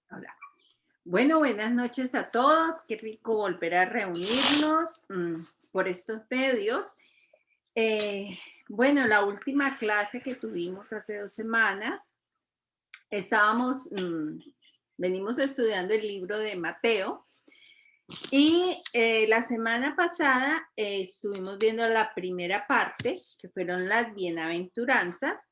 Hola. Bueno, buenas noches a todos. Qué rico volver a reunirnos por estos medios. Bueno, la última clase que tuvimos hace 2 semanas, venimos estudiando el libro de Mateo y la semana pasada estuvimos viendo la primera parte, que fueron las bienaventuranzas,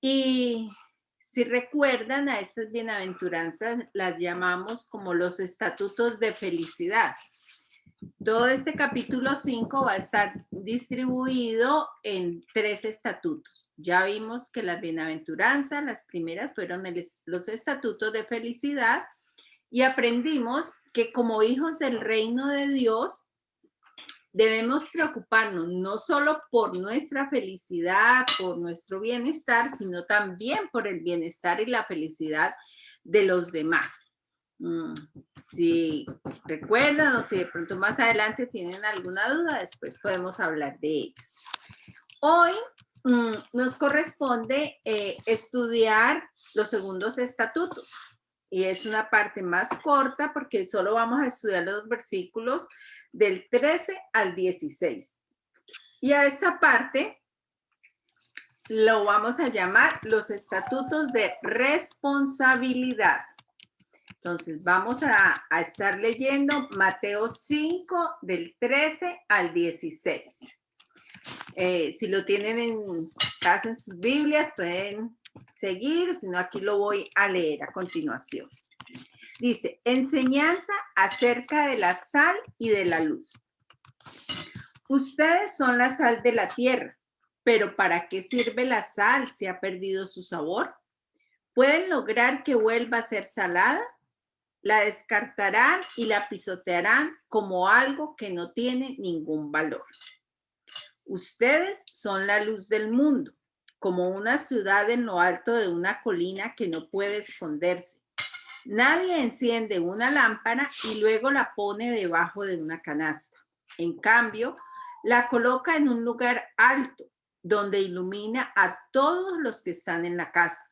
y si recuerdan, a estas bienaventuranzas las llamamos como los estatutos de felicidad. Todo este capítulo 5 va a estar distribuido en 3 estatutos. Ya vimos que las bienaventuranzas, las primeras fueron los estatutos de felicidad, y aprendimos que como hijos del reino de Dios debemos preocuparnos no solo por nuestra felicidad, por nuestro bienestar, sino también por el bienestar y la felicidad de los demás. Si recuerdan o si de pronto más adelante tienen alguna duda, después podemos hablar de ellas. Hoy nos corresponde estudiar los segundos estatutos. Y es una parte más corta porque solo vamos a estudiar los versículos del 13 al 16. Y a esta parte lo vamos a llamar los estatutos de responsabilidad. Entonces vamos a estar leyendo Mateo 5 del 13 al 16. Si lo tienen en casa en sus Biblias pueden seguir, si no aquí lo voy a leer a continuación. Dice, enseñanza acerca de la sal y de la luz. Ustedes son la sal de la tierra, pero ¿para qué sirve la sal si ha perdido su sabor? ¿Pueden lograr que vuelva a ser salada? La descartarán y la pisotearán como algo que no tiene ningún valor. Ustedes son la luz del mundo, como una ciudad en lo alto de una colina que no puede esconderse. Nadie enciende una lámpara y luego la pone debajo de una canasta. En cambio, la coloca en un lugar alto, donde ilumina a todos los que están en la casa.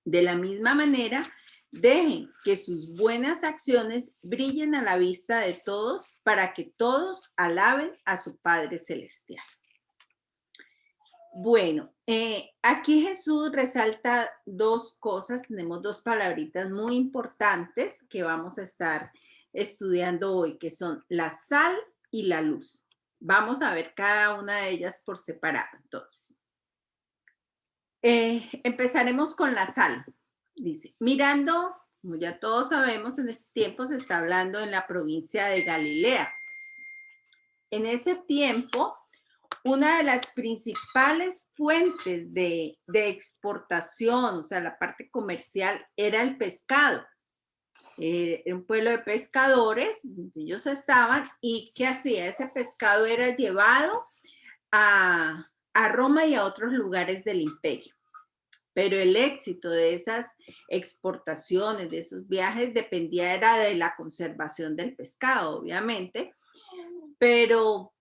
De la misma manera, dejen que sus buenas acciones brillen a la vista de todos para que todos alaben a su Padre Celestial. Bueno, aquí Jesús resalta 2 cosas, tenemos 2 palabritas muy importantes que vamos a estar estudiando hoy, que son la sal y la luz. Vamos a ver cada una de ellas por separado, entonces. Empezaremos con la sal. Dice, mirando, como ya todos sabemos, en este tiempo se está hablando en la provincia de Galilea. En ese tiempo, una de las principales fuentes de exportación, o sea, la parte comercial, era el pescado. Era un pueblo de pescadores, ellos estaban, y ¿qué hacía? Ese pescado era llevado a Roma y a otros lugares del imperio. Pero el éxito de esas exportaciones, de esos viajes, dependía era de la conservación del pescado, obviamente, pero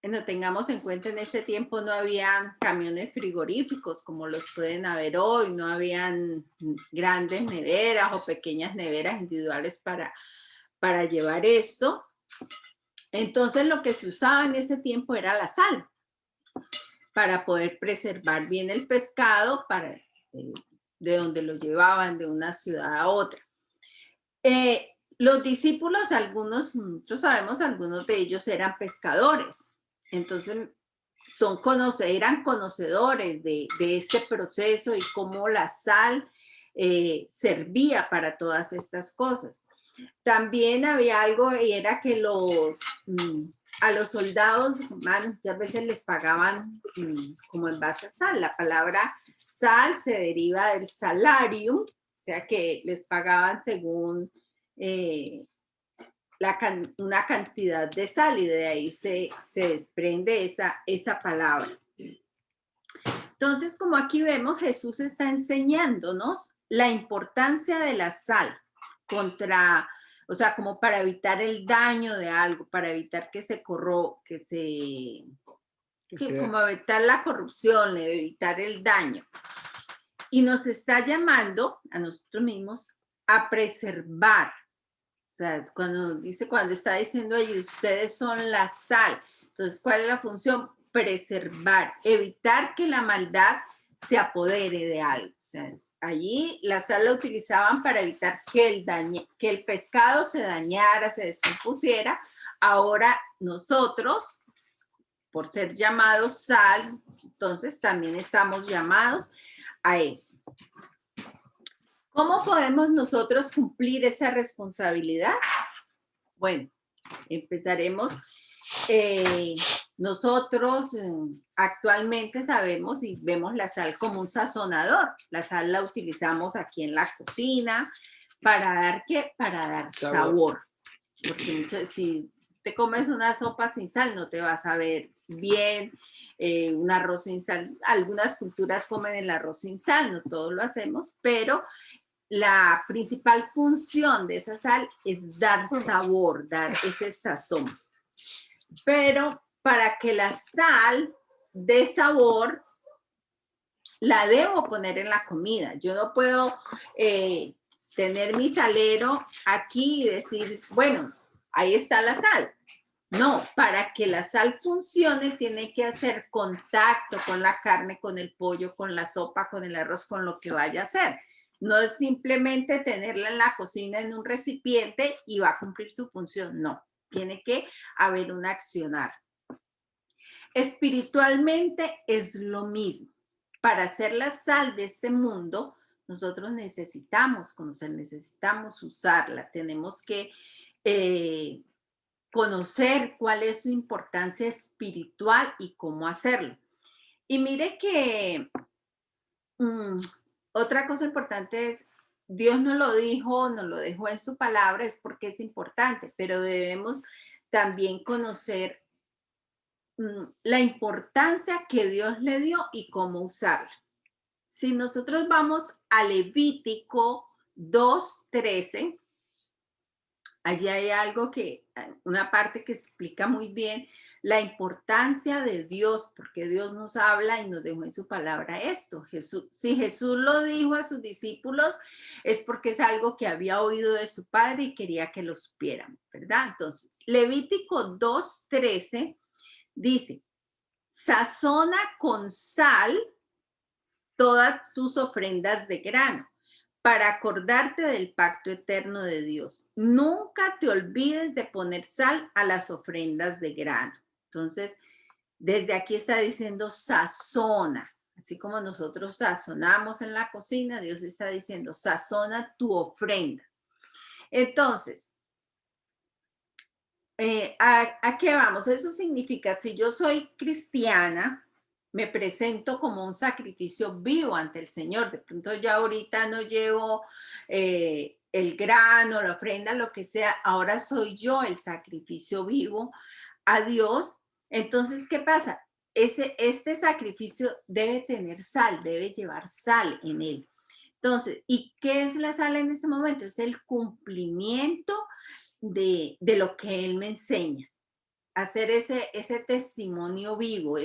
no tengamos en cuenta, en ese tiempo no habían camiones frigoríficos como los pueden haber hoy, no habían grandes neveras o pequeñas neveras individuales para llevar esto. Entonces lo que se usaba en ese tiempo era la sal para poder preservar bien el pescado de donde lo llevaban de una ciudad a otra. Los discípulos, nosotros sabemos, algunos de ellos eran pescadores, entonces eran conocedores de este proceso y cómo la sal servía para todas estas cosas. También había algo, y era que a los soldados muchas veces les pagaban como en base a sal. La palabra sal se deriva del salarium, o sea que les pagaban según una cantidad de sal, y de ahí se desprende esa palabra. Entonces, como aquí vemos, Jesús está enseñándonos la importancia de la sal o sea, como para evitar el daño de algo, para evitar que se Sí, como evitar la corrupción, evitar el daño. Y nos está llamando a nosotros mismos a preservar. O sea, cuando está diciendo ahí, ustedes son la sal. Entonces, ¿cuál es la función? Preservar, evitar que la maldad se apodere de algo. O sea, allí la sal la utilizaban para evitar que el pescado se dañara, se descompusiera. Ahora nosotros, por ser llamados sal, entonces también estamos llamados a eso. ¿Cómo podemos nosotros cumplir esa responsabilidad? Bueno, empezaremos. Nosotros actualmente sabemos y vemos la sal como un sazonador. La sal la utilizamos aquí en la cocina para dar ¿qué? Para dar sabor. Porque si te comes una sopa sin sal no te va a saber bien, un arroz sin sal. Algunas culturas comen el arroz sin sal, no todos lo hacemos, pero la principal función de esa sal es dar sabor, dar ese sazón. Pero para que la sal dé sabor, la debo poner en la comida. Yo no puedo tener mi salero aquí y decir, bueno, ahí está la sal. No, para que la sal funcione tiene que hacer contacto con la carne, con el pollo, con la sopa, con el arroz, con lo que vaya a hacer. No es simplemente tenerla en la cocina en un recipiente y va a cumplir su función. No, tiene que haber un accionar. Espiritualmente es lo mismo. Para hacer la sal de este mundo, nosotros necesitamos conocer, necesitamos usarla. Tenemos que conocer cuál es su importancia espiritual y cómo hacerlo. Y mire que otra cosa importante es, Dios nos lo dijo, nos lo dejó en su palabra, es porque es importante, pero debemos también conocer la importancia que Dios le dio y cómo usarla. Si nosotros vamos a Levítico 2:13, allí hay algo una parte que explica muy bien la importancia de Dios, porque Dios nos habla y nos dejó en su palabra esto. Si Jesús lo dijo a sus discípulos, es porque es algo que había oído de su Padre y quería que lo supieran, ¿verdad? Entonces, Levítico 2:13 dice, sazona con sal todas tus ofrendas de grano, para acordarte del pacto eterno de Dios. Nunca te olvides de poner sal a las ofrendas de grano. Entonces, desde aquí está diciendo sazona. Así como nosotros sazonamos en la cocina, Dios está diciendo sazona tu ofrenda. Entonces, ¿a qué vamos? Eso significa, si yo soy cristiana, me presento como un sacrificio vivo ante el Señor. De pronto ya ahorita no llevo el grano, la ofrenda, lo que sea. Ahora soy yo el sacrificio vivo a Dios. Entonces, ¿qué pasa? Este sacrificio debe tener sal, debe llevar sal en él. Entonces, ¿y qué es la sal en este momento? Es el cumplimiento de lo que Él me enseña. Hacer ese testimonio vivo,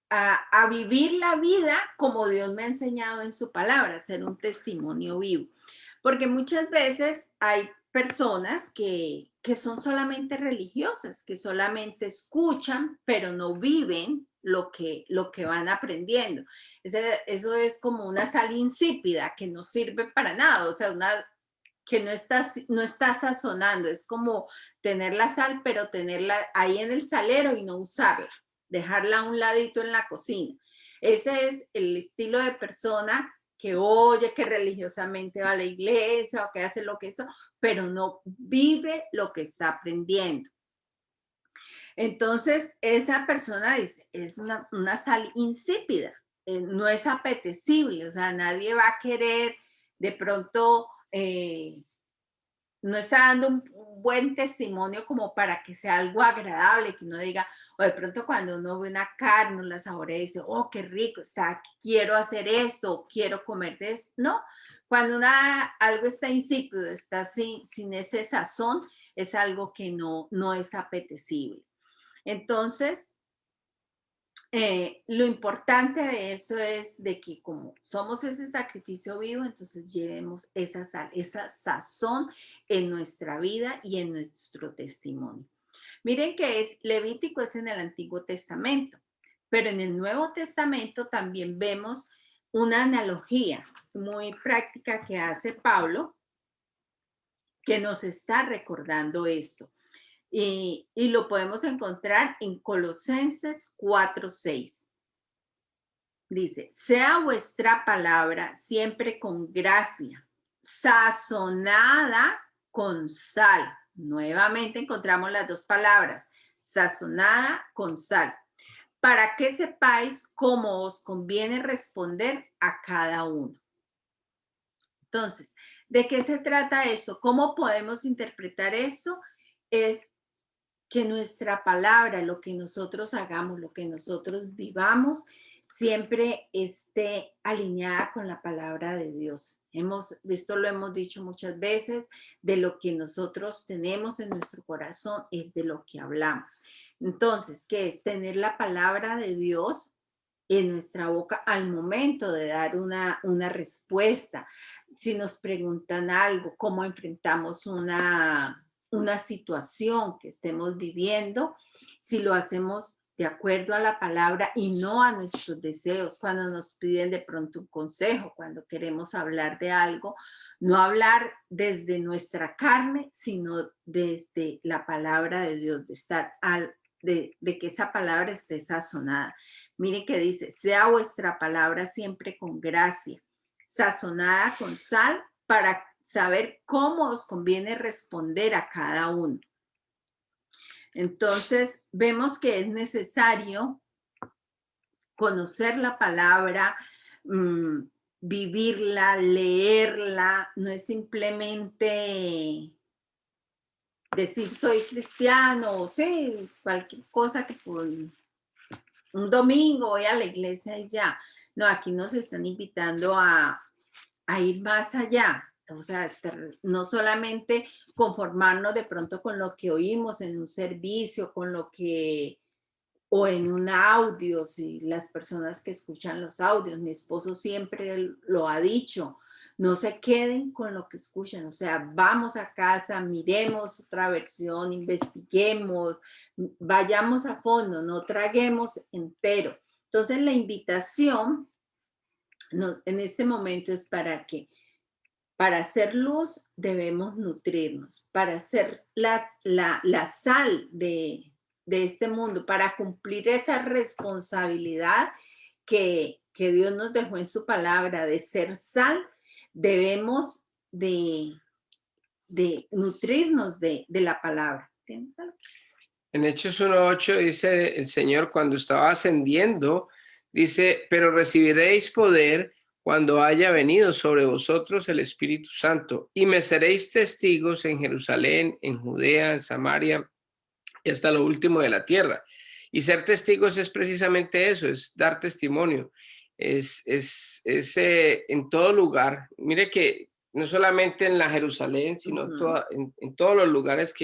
a vivir la vida como Dios me ha enseñado en su palabra, ser un testimonio vivo. Porque muchas veces hay personas que son solamente religiosas, que solamente escuchan, pero no viven lo que van aprendiendo. Eso es como una sal insípida que no sirve para nada, o sea, que no está sazonando, es como tener la sal, pero tenerla ahí en el salero y no usarla, dejarla a un ladito en la cocina. Ese es el estilo de persona que oye, que religiosamente va a la iglesia o que hace lo que hizo, pero no vive lo que está aprendiendo. Entonces, esa persona dice, es una sal insípida, no es apetecible, o sea, nadie va a querer de pronto no está dando un buen testimonio como para que sea algo agradable, que uno diga, o de pronto cuando uno ve una carne, la saborea y dice, oh, qué rico está, quiero hacer esto, quiero comer de esto. No, cuando algo está insípido, está sin ese sazón, es algo que no es apetecible. Entonces, lo importante de eso es de que como somos ese sacrificio vivo, entonces llevemos esa sal, esa sazón en nuestra vida y en nuestro testimonio. Miren que Levítico es en el Antiguo Testamento, pero en el Nuevo Testamento también vemos una analogía muy práctica que hace Pablo, que nos está recordando esto. Y lo podemos encontrar en Colosenses 4:6. Dice, sea vuestra palabra siempre con gracia, sazonada con sal. Nuevamente encontramos las dos palabras, sazonada con sal, para que sepáis cómo os conviene responder a cada uno. Entonces, ¿de qué se trata eso? ¿Cómo podemos interpretar eso? Es que nuestra palabra, lo que nosotros hagamos, lo que nosotros vivamos, siempre esté alineada con la palabra de Dios. Esto lo hemos dicho muchas veces, de lo que nosotros tenemos en nuestro corazón es de lo que hablamos. Entonces, ¿qué es? Tener la palabra de Dios en nuestra boca al momento de dar una respuesta. Si nos preguntan algo, cómo enfrentamos una situación que estemos viviendo, si lo hacemos de acuerdo a la palabra y no a nuestros deseos, cuando nos piden de pronto un consejo, cuando queremos hablar de algo, no hablar desde nuestra carne, sino desde la palabra de Dios, de estar de que esa palabra esté sazonada. Miren que dice, sea vuestra palabra siempre con gracia, sazonada con sal, para saber cómo os conviene responder a cada uno. Entonces, vemos que es necesario conocer la palabra, vivirla, leerla, no es simplemente decir soy cristiano, o sí, cualquier cosa que por un domingo voy a la iglesia y ya. No, aquí nos están invitando a ir más allá. O sea, no solamente conformarnos de pronto con lo que oímos en un servicio, con lo que, o en un audio, si las personas que escuchan los audios, mi esposo siempre lo ha dicho, no se queden con lo que escuchan, o sea, vamos a casa, miremos otra versión, investiguemos, vayamos a fondo, no traguemos entero. Entonces la invitación en este momento es para hacer luz debemos nutrirnos, para hacer la sal de este mundo, para cumplir esa responsabilidad que Dios nos dejó en su palabra de ser sal, debemos de nutrirnos de la palabra. ¿Tienes algo? En Hechos 1:8 dice el Señor cuando estaba ascendiendo, dice, pero recibiréis poder cuando haya venido sobre vosotros el Espíritu Santo y me seréis testigos en Jerusalén, en Judea, en Samaria y hasta lo último de la tierra. Y ser testigos es precisamente eso, es dar testimonio, es en todo lugar. Mire que no solamente en la Jerusalén, sino en todos los lugares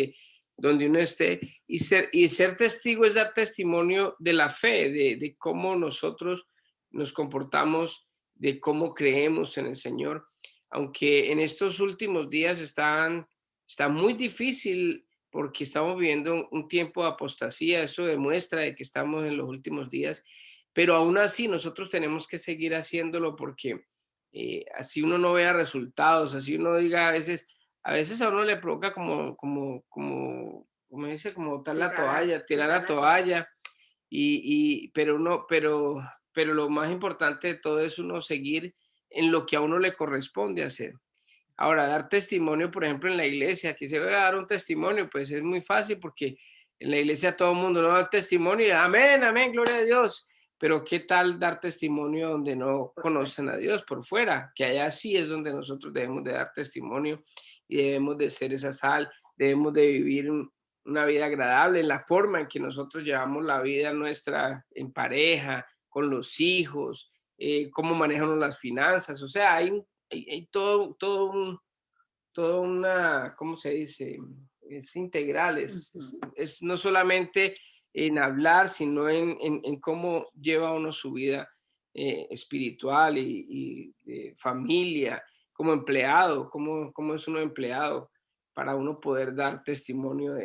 donde uno esté, y ser testigo es dar testimonio de la fe, de cómo nosotros nos comportamos, de cómo creemos en el Señor. Aunque en estos últimos días está muy difícil porque estamos viviendo un tiempo de apostasía, eso demuestra de que estamos en los últimos días, pero aún así nosotros tenemos que seguir haciéndolo porque así uno no vea resultados, así uno diga a veces a uno le provoca como dice, como botar la toalla, tirar la toalla, pero lo más importante de todo es uno seguir en lo que a uno le corresponde hacer. Ahora, dar testimonio, por ejemplo, en la iglesia, que se va a dar un testimonio, pues es muy fácil porque en la iglesia todo el mundo no da testimonio y amén, amén, gloria a Dios. Pero ¿qué tal dar testimonio donde no conocen a Dios por fuera? Que allá sí es donde nosotros debemos de dar testimonio y debemos de ser esa sal, debemos de vivir una vida agradable en la forma en que nosotros llevamos la vida nuestra en pareja, con los hijos, cómo manejamos las finanzas. O sea, hay todo una, ¿cómo se dice? es integral, Ujú. es no solamente en hablar, sino en cómo lleva uno su vida espiritual y de familia, como empleado, cómo es uno empleado para uno poder dar testimonio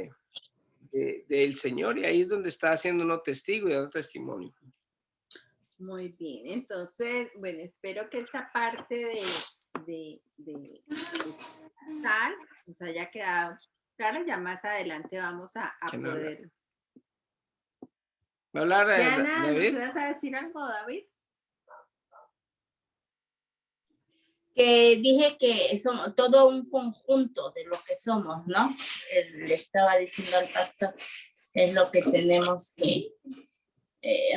del Señor. Y ahí es donde está haciendo uno testigo y dando testimonio. Muy bien, entonces, bueno, espero que esta parte de sal nos haya quedado claro. Ya más adelante vamos a ¿Quién habla? poder. ¿Va a hablar Diana, ¿nos David? ibas a decir algo, David? Que dije que somos todo un conjunto de lo que somos, ¿no? Le estaba diciendo al pastor, es lo que tenemos que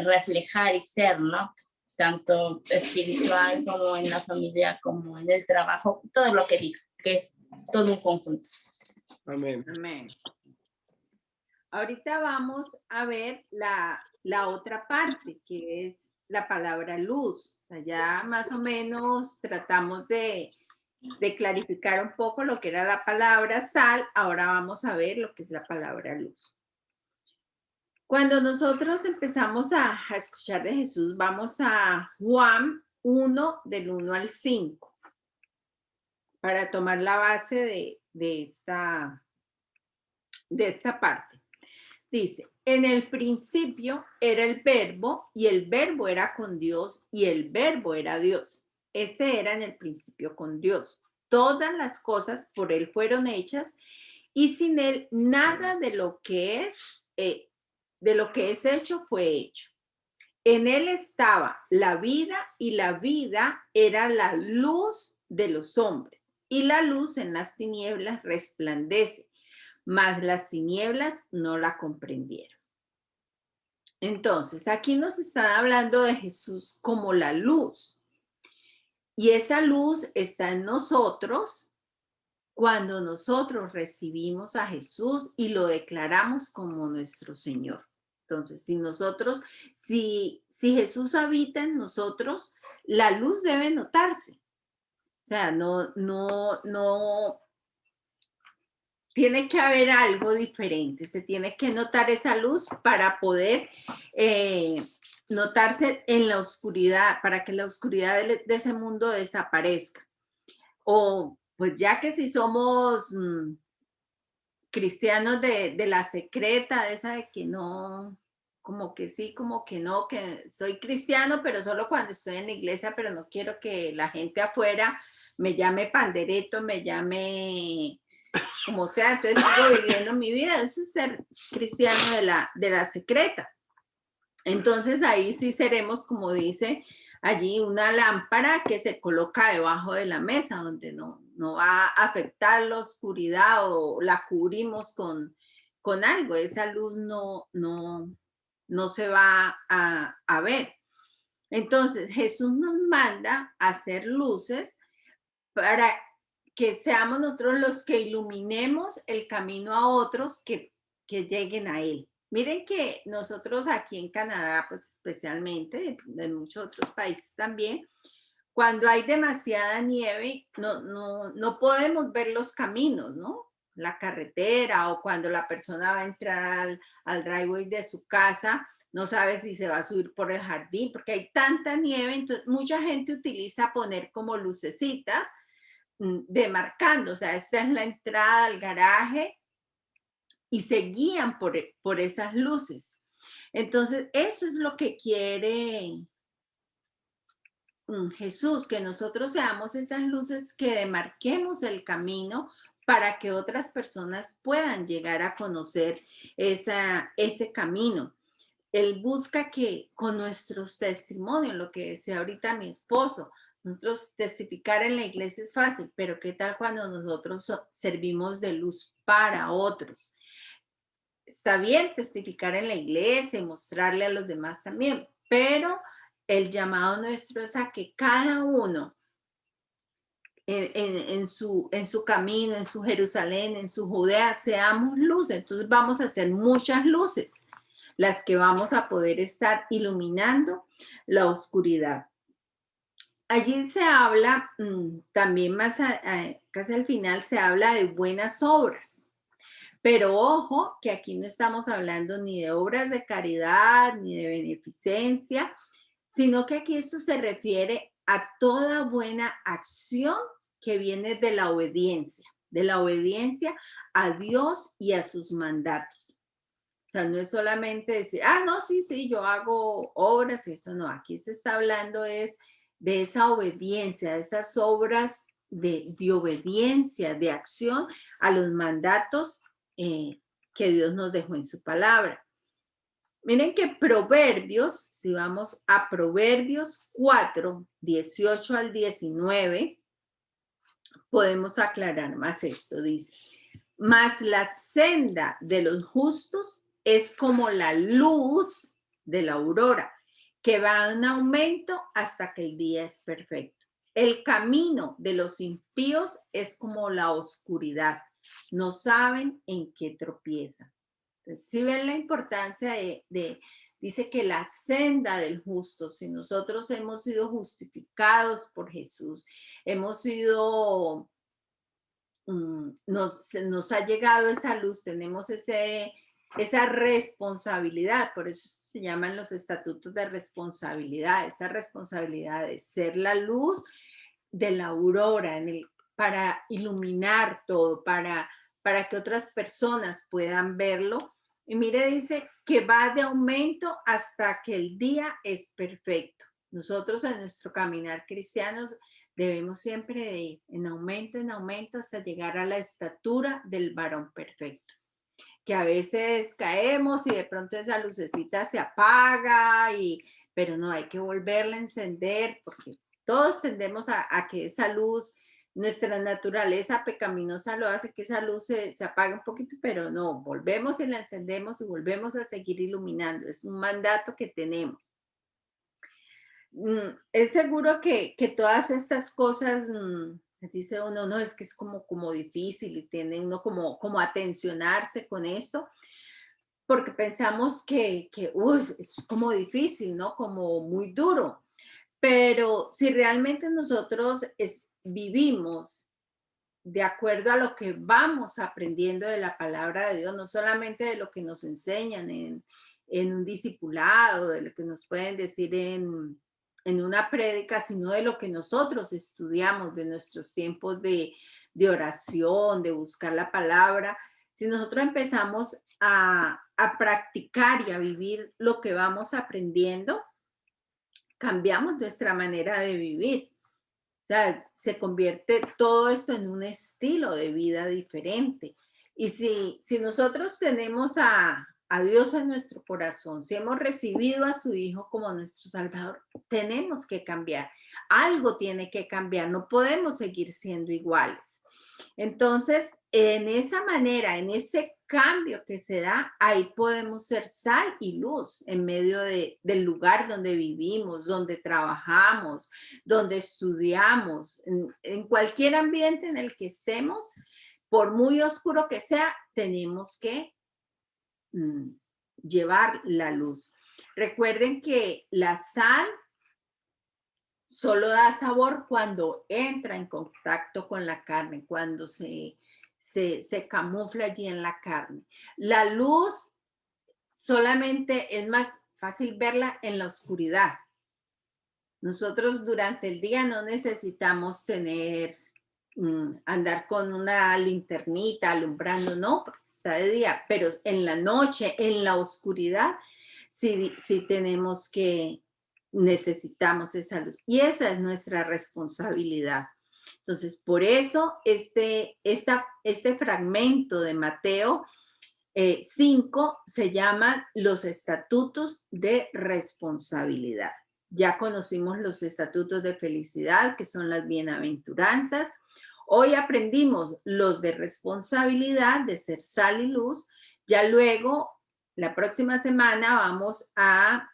reflejar y ser, ¿no? Tanto espiritual como en la familia, como en el trabajo, todo lo que dijo, que es todo un conjunto. Amén. Amén. Ahorita vamos a ver la otra parte, que es la palabra luz. O sea, ya más o menos tratamos de clarificar un poco lo que era la palabra sal. Ahora vamos a ver lo que es la palabra luz. Cuando nosotros empezamos a escuchar de Jesús, vamos a Juan 1, del 1 al 5, para tomar la base de esta parte. Dice, en el principio era el verbo y el verbo era con Dios y el verbo era Dios. Ese era en el principio con Dios. Todas las cosas por él fueron hechas y sin él nada de lo que es hecho fue hecho. En él estaba la vida y la vida era la luz de los hombres y la luz en las tinieblas resplandece, mas las tinieblas no la comprendieron. Entonces, aquí nos están hablando de Jesús como la luz. Y esa luz está en nosotros cuando nosotros recibimos a Jesús y lo declaramos como nuestro Señor. Entonces, si Jesús habita en nosotros, la luz debe notarse. O sea, no tiene que haber algo diferente, se tiene que notar esa luz para poder notarse en la oscuridad, para que la oscuridad de ese mundo desaparezca. O pues ya que si somos cristianos de la secreta, de esa de que no, como que sí, como que no, que soy cristiano, pero solo cuando estoy en la iglesia, pero no quiero que la gente afuera me llame pandereto, me llame como sea, entonces sigo viviendo mi vida. Eso es ser cristiano de la secreta. Entonces ahí sí seremos, como dice allí, una lámpara que se coloca debajo de la mesa, donde no va a afectar la oscuridad o la cubrimos con algo. Esa luz no se va a ver. Entonces Jesús nos manda a hacer luces para que seamos nosotros los que iluminemos el camino a otros que lleguen a él. Miren que nosotros aquí en Canadá, pues especialmente, en muchos otros países también, cuando hay demasiada nieve, no podemos ver los caminos, ¿no? La carretera, o cuando la persona va a entrar al driveway de su casa, no sabe si se va a subir por el jardín, porque hay tanta nieve. Entonces mucha gente utiliza poner como lucecitas demarcando, o sea, esta es la entrada al garaje y se guían por esas luces. Entonces, eso es lo que quiere Jesús, que nosotros seamos esas luces que demarquemos el camino para que otras personas puedan llegar a conocer ese camino. Él busca que con nuestros testimonios, lo que decía ahorita mi esposo, nosotros testificar en la iglesia es fácil, pero ¿qué tal cuando nosotros servimos de luz para otros? Está bien testificar en la iglesia y mostrarle a los demás también, pero el llamado nuestro es a que cada uno en su camino, en su Jerusalén, en su Judea, seamos luz. Entonces vamos a hacer muchas luces, las que vamos a poder estar iluminando la oscuridad. Allí se habla, también más casi al final, se habla de buenas obras. Pero ojo, que aquí no estamos hablando ni de obras de caridad, ni de beneficencia, sino que aquí esto se refiere a toda buena acción que viene de la obediencia a Dios y a sus mandatos. O sea, no es solamente decir, no, sí, yo hago obras, eso no, aquí se está hablando es de esa obediencia, de esas obras de obediencia, de acción a los mandatos que Dios nos dejó en su palabra. Miren que Proverbios, si vamos a Proverbios 4, 18 al 19, podemos aclarar más esto, dice, mas la senda de los justos es como la luz de la aurora, que va en aumento hasta que el día es perfecto. El camino de los impíos es como la oscuridad, no saben en qué tropiezan. Entonces, si ven la importancia dice que la senda del justo, si nosotros hemos sido justificados por Jesús, hemos sido, nos ha llegado esa luz, tenemos esa responsabilidad, por eso se llaman los estatutos de responsabilidad, esa responsabilidad de ser la luz de la aurora para iluminar todo, para que otras personas puedan verlo. Y mire, dice que va de aumento hasta que el día es perfecto. Nosotros en nuestro caminar cristiano debemos siempre de ir en aumento hasta llegar a la estatura del varón perfecto. Que a veces caemos y de pronto esa lucecita se apaga, pero no, hay que volverla a encender porque todos tendemos a que esa luz, nuestra naturaleza pecaminosa lo hace que esa luz se apague un poquito, pero no, volvemos y la encendemos y volvemos a seguir iluminando. Es un mandato que tenemos. Es seguro que todas estas cosas, dice uno, no, es que es como difícil y tiene uno como atencionarse con esto, porque pensamos que es como difícil, ¿no? Como muy duro. Pero si realmente nosotros vivimos de acuerdo a lo que vamos aprendiendo de la palabra de Dios, no solamente de lo que nos enseñan en un discipulado, de lo que nos pueden decir en una prédica, sino de lo que nosotros estudiamos, de nuestros tiempos de oración, de buscar la palabra. Si nosotros empezamos a practicar y a vivir lo que vamos aprendiendo, cambiamos nuestra manera de vivir. O sea, se convierte todo esto en un estilo de vida diferente. Y si nosotros tenemos a Dios en nuestro corazón, si hemos recibido a su Hijo como nuestro Salvador, tenemos que cambiar. Algo tiene que cambiar, no podemos seguir siendo iguales. Entonces, en esa manera, en ese cambio que se da, ahí podemos ser sal y luz en medio del lugar donde vivimos, donde trabajamos, donde estudiamos, en cualquier ambiente en el que estemos, por muy oscuro que sea, tenemos que llevar la luz. Recuerden que la sal solo da sabor cuando entra en contacto con la carne, cuando se camufla allí en la carne. La luz solamente es más fácil verla en la oscuridad. Nosotros durante el día no necesitamos andar con una linternita alumbrando, no, porque está de día, pero en la noche, en la oscuridad, sí necesitamos esa luz. Y esa es nuestra responsabilidad. Entonces, por eso este fragmento de Mateo 5 se llama los estatutos de responsabilidad. Ya conocimos los estatutos de felicidad, que son las bienaventuranzas. Hoy aprendimos los de responsabilidad, de ser sal y luz. Ya luego, la próxima semana, vamos a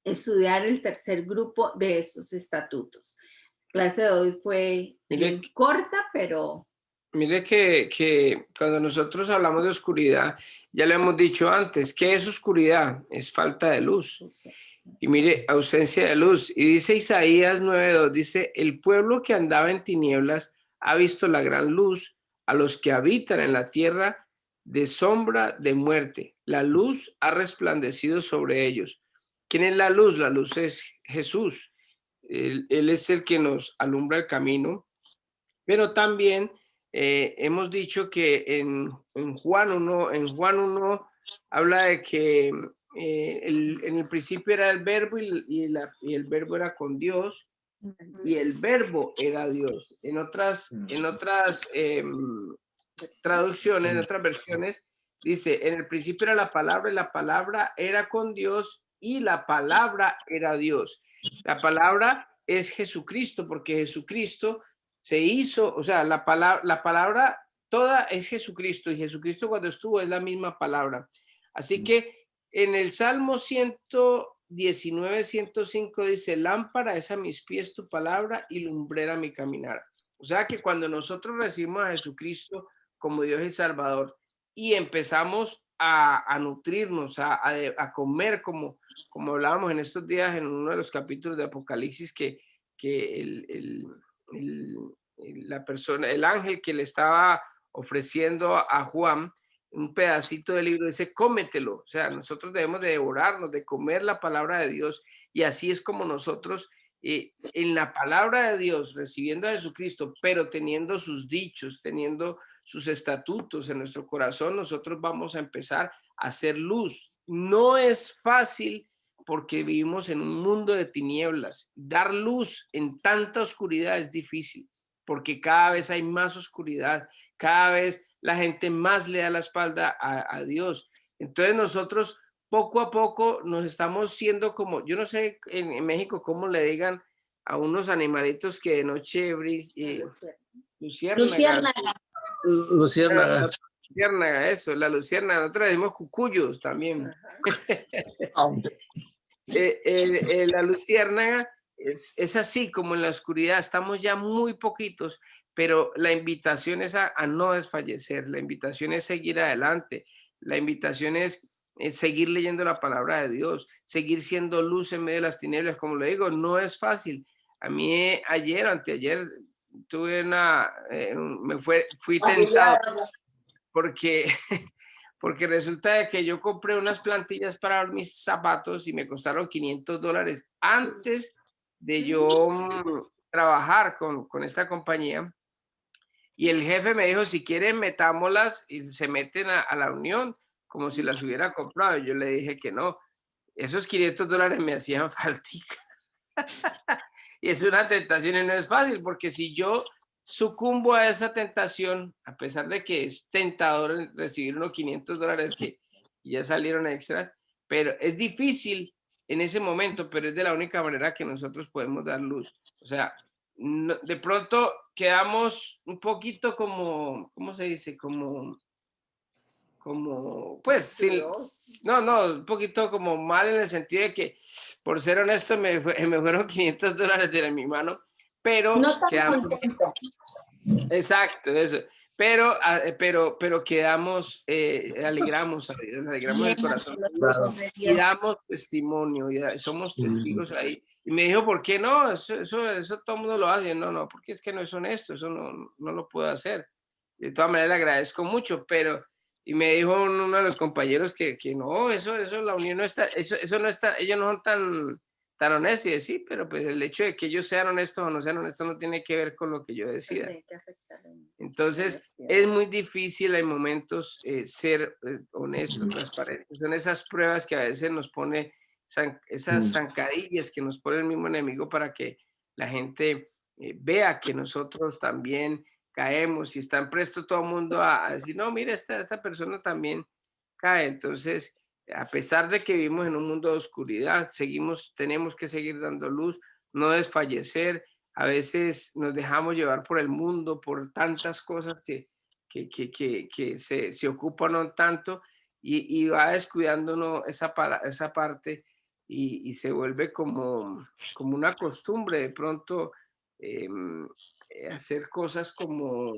estudiar el tercer grupo de estos estatutos. La clase de hoy fue bien corta, pero... Mire que cuando nosotros hablamos de oscuridad, ya le hemos dicho antes, ¿qué es oscuridad? Es falta de luz. Y mire, ausencia de luz. Y dice Isaías 9:2, dice, el pueblo que andaba en tinieblas ha visto la gran luz, a los que habitan en la tierra de sombra de muerte. La luz ha resplandecido sobre ellos. ¿Quién es la luz? La luz es Jesús. Él es el que nos alumbra el camino, pero también hemos dicho que en Juan 1 habla de que en el principio era el verbo y el verbo era con Dios y el verbo era Dios. En otras traducciones, en otras versiones, dice, en el principio era la palabra y la palabra era con Dios y la palabra era Dios. La palabra es Jesucristo, porque Jesucristo se hizo, o sea, la palabra toda es Jesucristo, y Jesucristo cuando estuvo es la misma palabra. Así que en el Salmo 119, 105 dice, lámpara es a mis pies tu palabra y lumbrera mi caminar. O sea que cuando nosotros recibimos a Jesucristo como Dios y Salvador y empezamos a nutrirnos, a comer como hablábamos en estos días en uno de los capítulos de Apocalipsis, que el ángel que le estaba ofreciendo a Juan un pedacito del libro dice, cómetelo. O sea, nosotros debemos de devorarnos, de comer la palabra de Dios, y así es como nosotros en la palabra de Dios, recibiendo a Jesucristo, pero teniendo sus dichos, teniendo sus estatutos en nuestro corazón, nosotros vamos a empezar a hacer luz. No es fácil porque vivimos en un mundo de tinieblas. Dar luz en tanta oscuridad es difícil, porque cada vez hay más oscuridad, cada vez la gente más le da la espalda a Dios. Entonces nosotros poco a poco nos estamos siendo como, yo no sé en México cómo le digan a unos animalitos que de noche luciérnagas. Luciérnaga, eso, la luciérnaga. Nosotros decimos cucuyos también. La luciérnaga es así como en la oscuridad, estamos ya muy poquitos, pero la invitación es a no desfallecer, la invitación es seguir adelante, la invitación es seguir leyendo la palabra de Dios, seguir siendo luz en medio de las tinieblas. Como le digo, no es fácil. A mí ayer o anteayer tuve fui tentado porque resulta de que yo compré unas plantillas para mis zapatos y me costaron $500 antes de yo trabajar con esta compañía. Y el jefe me dijo, si quieren, metámoslas, y se meten a la unión como si las hubiera comprado. Yo le dije que no. Esos $500 me hacían falta. Y es una tentación y no es fácil, porque si yo sucumbo a esa tentación, a pesar de que es tentador recibir unos $500 que ya salieron extras, pero es difícil en ese momento, pero es de la única manera que nosotros podemos dar luz. O sea, de pronto quedamos un poquito como, ¿cómo se dice? Pues, un poquito como mal en el sentido de que, por ser honesto, me fueron $500 de mi mano, pero no tan contento. Exacto, eso. Pero quedamos, alegramos a Dios, alegramos el corazón y damos testimonio, y somos testigos ahí. Y me dijo, ¿por qué no? Eso todo el mundo lo hace. No, porque es que no es honesto, eso no lo puedo hacer. De todas maneras, le agradezco mucho, y me dijo uno de los compañeros que no, eso, la unión no está, eso no está, ellos no son tan honestos. Y sí, pero pues el hecho de que ellos sean honestos o no sean honestos no tiene que ver con lo que yo decida. Entonces, es muy difícil en momentos ser honestos, transparentes. Son esas pruebas que a veces nos pone, esas zancadillas que nos pone el mismo enemigo para que la gente vea que nosotros también caemos, y están presto todo el mundo a decir, no, mira, esta persona también cae. Entonces, a pesar de que vivimos en un mundo de oscuridad, tenemos que seguir dando luz, no desfallecer. A veces nos dejamos llevar por el mundo, por tantas cosas que se ocupan tanto, y va descuidándonos esa parte, y se vuelve como una costumbre de pronto hacer cosas como,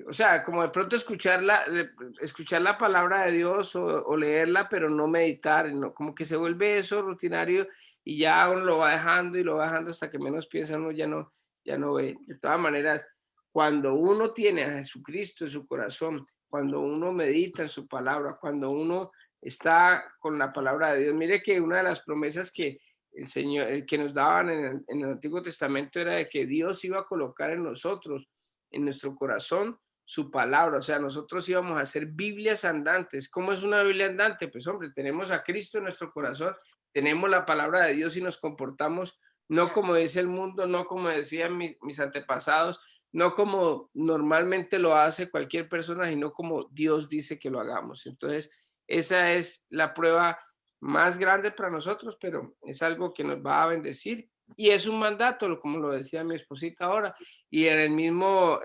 o sea, como de pronto escuchar la palabra de Dios o leerla, pero no meditar, ¿no? Como que se vuelve eso rutinario, y ya uno lo va dejando y lo va dejando hasta que menos piensa uno, ya no ve. De todas maneras, cuando uno tiene a Jesucristo en su corazón, cuando uno medita en su palabra, cuando uno está con la palabra de Dios. Mire que una de las promesas que el Señor, el que nos daban en el Antiguo Testamento era de que Dios iba a colocar en nosotros, en nuestro corazón, su palabra. O sea, nosotros íbamos a ser Biblias andantes. ¿Cómo es una Biblia andante? Pues hombre, tenemos a Cristo en nuestro corazón, tenemos la palabra de Dios y nos comportamos no como dice el mundo, no como decían mis antepasados, no como normalmente lo hace cualquier persona, sino como Dios dice que lo hagamos. Entonces, esa es la prueba más grande para nosotros, pero es algo que nos va a bendecir y es un mandato, como lo decía mi esposita ahora, y en el mismo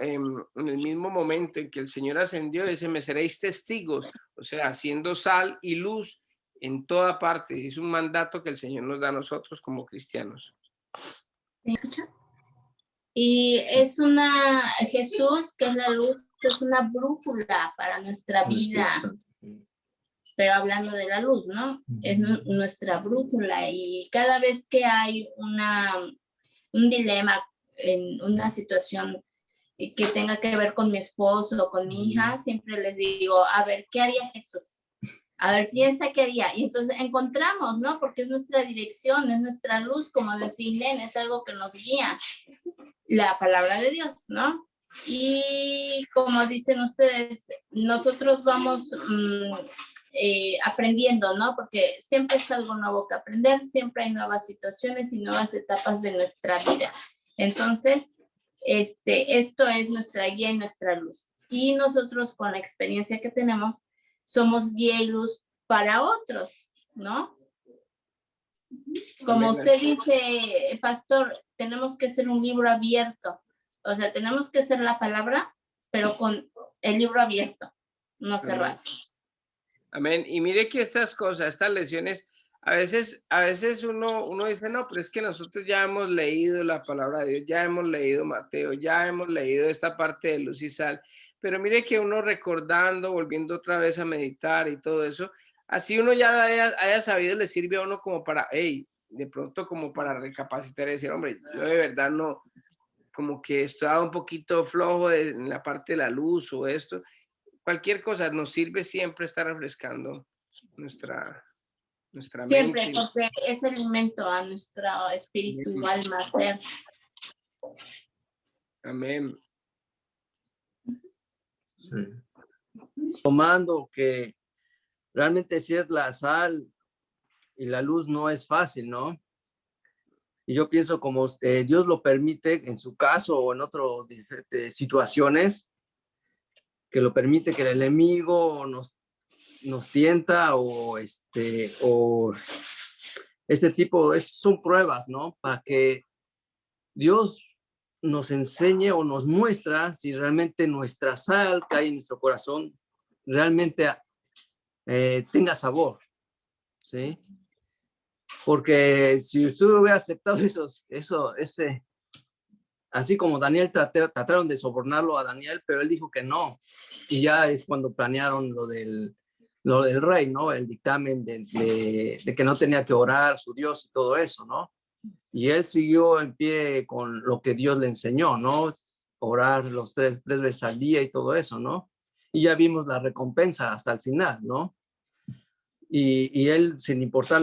momento en que el Señor ascendió, dice, me seréis testigos, o sea, siendo sal y luz en toda parte. Es un mandato que el Señor nos da a nosotros como cristianos. ¿Me escucha? Y es Jesús, que es la luz, que es una brújula para nuestra vida. Pero hablando de la luz, ¿no? Es nuestra brújula y cada vez que hay un dilema en una situación que tenga que ver con mi esposo o con mi hija, siempre les digo, a ver, ¿qué haría Jesús? A ver, piensa qué haría. Y entonces encontramos, ¿no? Porque es nuestra dirección, es nuestra luz, como decía Ilene, es algo que nos guía. La palabra de Dios, ¿no? Y como dicen ustedes, nosotros vamos aprendiendo, ¿no? Porque siempre es algo nuevo que aprender, siempre hay nuevas situaciones y nuevas etapas de nuestra vida. Entonces, esto es nuestra guía y nuestra luz. Y nosotros con la experiencia que tenemos, somos guía y luz para otros, ¿no? Como usted dice, pastor, tenemos que ser un libro abierto. O sea, tenemos que ser la palabra, pero con el libro abierto, no cerrado. Amén. Y mire que estas cosas, estas lecciones, a veces uno dice, no, pero es que nosotros ya hemos leído la palabra de Dios, ya hemos leído Mateo, ya hemos leído esta parte de luz y sal, pero mire que uno recordando, volviendo otra vez a meditar y todo eso, así uno ya haya sabido, le sirve a uno como para, hey, de pronto como para recapacitar y decir, hombre, yo de verdad no, como que estaba un poquito flojo en la parte de la luz o esto. Cualquier cosa nos sirve siempre estar refrescando nuestra Siempre, mente. porque es alimento a nuestro espíritu, alma, ser. Amén. Sí. Tomando que realmente ser la sal y la luz no es fácil, ¿no? Y yo pienso como Dios lo permite en su caso o en otras situaciones, que lo permite que el enemigo nos tienta o este tipo, son pruebas, ¿no? Para que Dios nos enseñe o nos muestra si realmente nuestra sal que hay en nuestro corazón realmente tenga sabor, ¿sí? Porque si usted hubiera aceptado así como Daniel trataron de sobornarlo a Daniel, pero él dijo que no. Y ya es cuando planearon lo del rey, ¿no? El dictamen de que no tenía que orar su Dios y todo eso, ¿no? Y él siguió en pie con lo que Dios le enseñó, ¿no? Orar los tres veces al día y todo eso, ¿no? Y ya vimos la recompensa hasta el final, ¿no? Y él, sin importar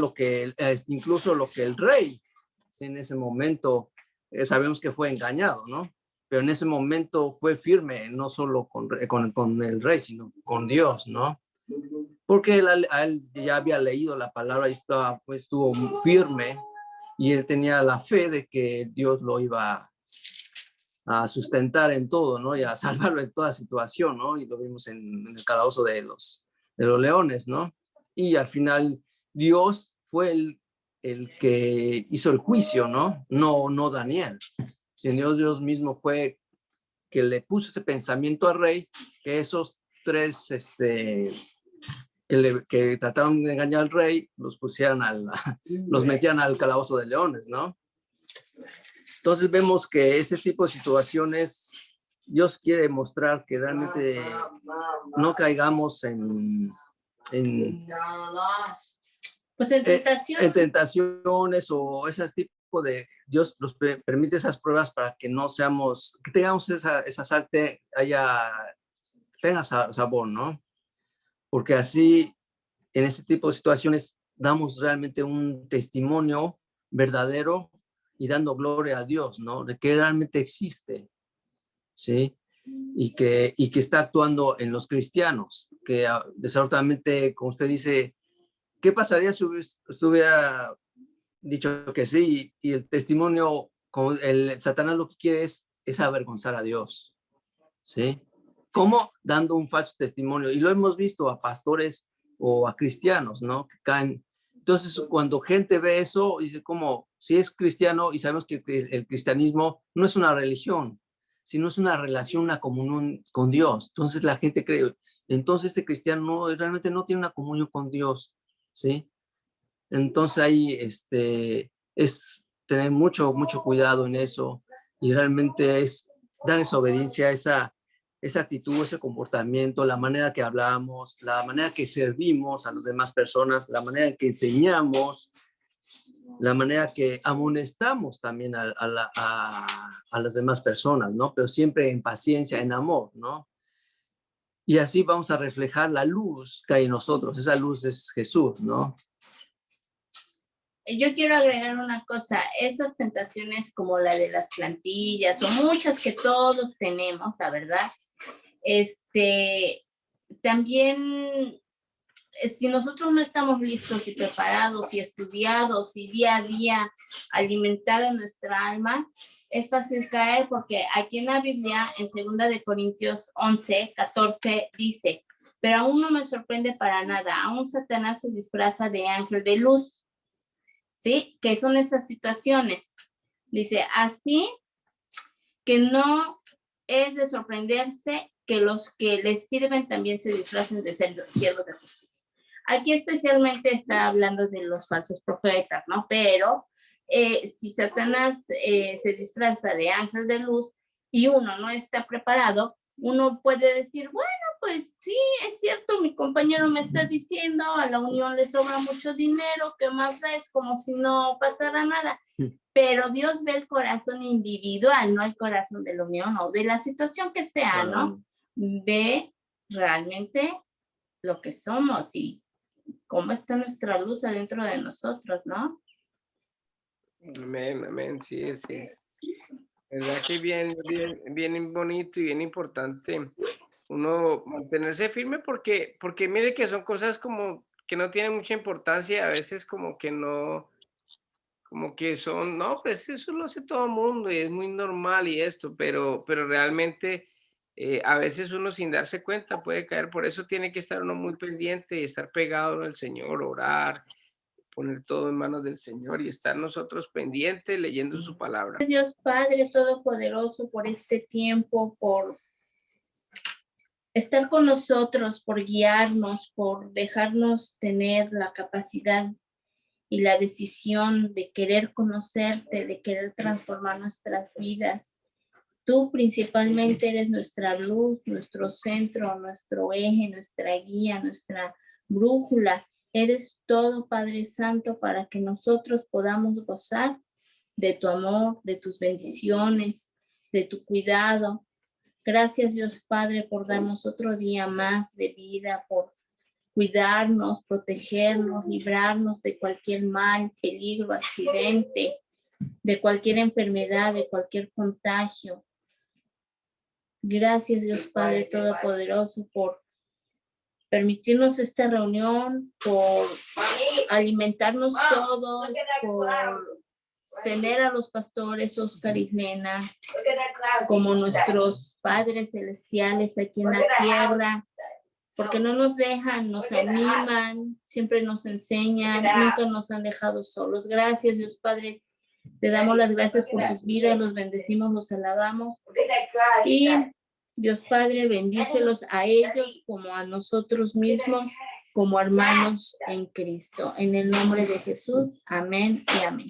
incluso lo que el rey, en ese momento, sabemos que fue engañado, ¿no? Pero en ese momento fue firme, no solo con el rey, sino con Dios, ¿no? Porque él ya había leído la palabra y estuvo firme y él tenía la fe de que Dios lo iba a sustentar en todo, ¿no? Y a salvarlo en toda situación, ¿no? Y lo vimos en el calabozo de los leones, ¿no? Y al final Dios fue el que hizo el juicio, ¿no? No Daniel. Sino Dios mismo fue que le puso ese pensamiento al rey, que esos tres que trataron de engañar al rey, los metían al calabozo de leones, ¿no? Entonces vemos que ese tipo de situaciones, Dios quiere mostrar que realmente no caigamos pues en tentación. En tentaciones o ese tipo de, Dios nos permite esas pruebas para que no seamos, que tengamos esa sal haya tenga sabor, ¿no? Porque así, en ese tipo de situaciones, damos realmente un testimonio verdadero y dando gloria a Dios, ¿no? De que realmente existe, ¿sí? Y que está actuando en los cristianos, que desafortunadamente, como usted dice, ¿qué pasaría si hubiera dicho que sí? Y el testimonio, como el Satanás lo que quiere es avergonzar a Dios, ¿sí? ¿Cómo? Dando un falso testimonio. Y lo hemos visto a pastores o a cristianos, ¿no? Que caen. Entonces, cuando gente ve eso, dice como, si es cristiano, y sabemos que el cristianismo no es una religión, sino es una relación, una comunión con Dios. Entonces la gente cree, entonces este cristiano realmente no tiene una comunión con Dios, ¿sí? Entonces ahí es tener mucho cuidado en eso, y realmente es dar esa obediencia, esa actitud, ese comportamiento, la manera que hablamos, la manera que servimos a las demás personas, la manera que enseñamos, la manera que amonestamos también a las demás personas, ¿no? Pero siempre en paciencia, en amor, ¿no? Y así vamos a reflejar la luz que hay en nosotros. Esa luz es Jesús, ¿no? Yo quiero agregar una cosa, esas tentaciones como la de las plantillas o muchas que todos tenemos, la verdad, también si nosotros no estamos listos y preparados y estudiados y día a día alimentada nuestra alma, es fácil caer, porque aquí en la Biblia, en 2 de Corintios 11:14, dice, pero aún no me sorprende para nada, aún Satanás se disfraza de ángel de luz. ¿Sí? Que son esas situaciones. Dice, así que no es de sorprenderse que los que les sirven también se disfracen de ser siervos de justicia. Aquí especialmente está hablando de los falsos profetas, ¿no? Pero si Satanás se disfraza de ángel de luz y uno no está preparado, uno puede decir, bueno, pues sí, es cierto, mi compañero me está diciendo, a la unión le sobra mucho dinero, ¿qué más da? Es como si no pasara nada. Pero Dios ve el corazón individual, no el corazón de la unión o de la situación que sea, ¿no? Ve realmente lo que somos y cómo está nuestra luz adentro de nosotros, ¿no? Amén, amén, sí, sí. ¿Verdad que bien bonito y bien importante uno mantenerse firme? Porque mire que son cosas como que no tienen mucha importancia, a veces como que no, como que son, no, pues eso lo hace todo el mundo y es muy normal y esto, pero realmente a veces uno sin darse cuenta puede caer, por eso tiene que estar uno muy pendiente y estar pegado al Señor, orar, poner todo en manos del Señor y estar nosotros pendientes leyendo su palabra. Dios Padre Todopoderoso, por este tiempo, por estar con nosotros, por guiarnos, por dejarnos tener la capacidad y la decisión de querer conocerte, de querer transformar nuestras vidas. Tú principalmente eres nuestra luz, nuestro centro, nuestro eje, nuestra guía, nuestra brújula. Eres todo, Padre Santo, para que nosotros podamos gozar de tu amor, de tus bendiciones, de tu cuidado. Gracias, Dios Padre, por darnos otro día más de vida, por cuidarnos, protegernos, librarnos de cualquier mal, peligro, accidente, de cualquier enfermedad, de cualquier contagio. Gracias, Dios Padre Todopoderoso, por permitirnos esta reunión, por alimentarnos todos, por tener a los pastores Oscar y Nena como nuestros padres celestiales aquí en la tierra, porque no nos dejan, nos animan, siempre nos enseñan, nunca nos han dejado solos. Gracias, Dios Padre. Te damos las gracias por sus vidas, los bendecimos, los alabamos. Y Dios Padre, bendícelos a ellos como a nosotros mismos, como hermanos en Cristo. En el nombre de Jesús, amén y amén.